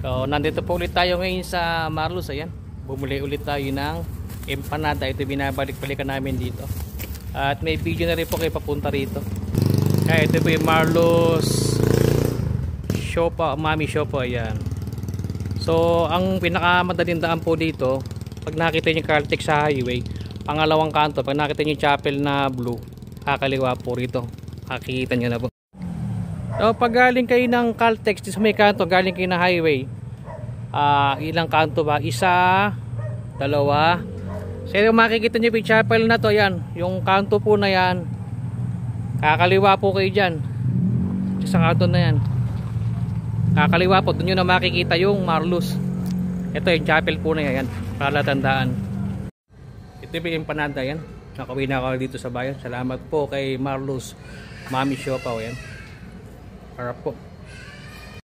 So, nandito po ulit tayo ngayon sa Marlos. Ayan, bumuli ulit tayo ng empanada. Ito binabalik-balikan namin dito. At may video na rin po kayo papunta rito. Kaya ito po yung Marlos Siopa, Mami Siopa. Ayan. So, ang pinakamadaling daan po dito, pag nakita nyo yung Caltex sa highway, pangalawang kanto, pag nakita nyo yung chapel na blue, kakaliwa po rito. Makikita nyo na po. So, pag galing kayo ng Caltex, sa may kanto, galing kayo na highway, ilang kanto ba? Isa, dalawa. So, yung makikita nyo yung chapel na to, yan. Yung kanto po na yan, kakaliwa po kayo dyan. Sa kanto na yan. Kakaliwa po, doon nyo na makikita yung Marlos. Ito yung chapel po na yan. Para tandaan. Ito yung empanada yan. Nakauwi na ako dito sa bayan. Salamat po kay Marlos Mami Siopa. Yan. Harap po.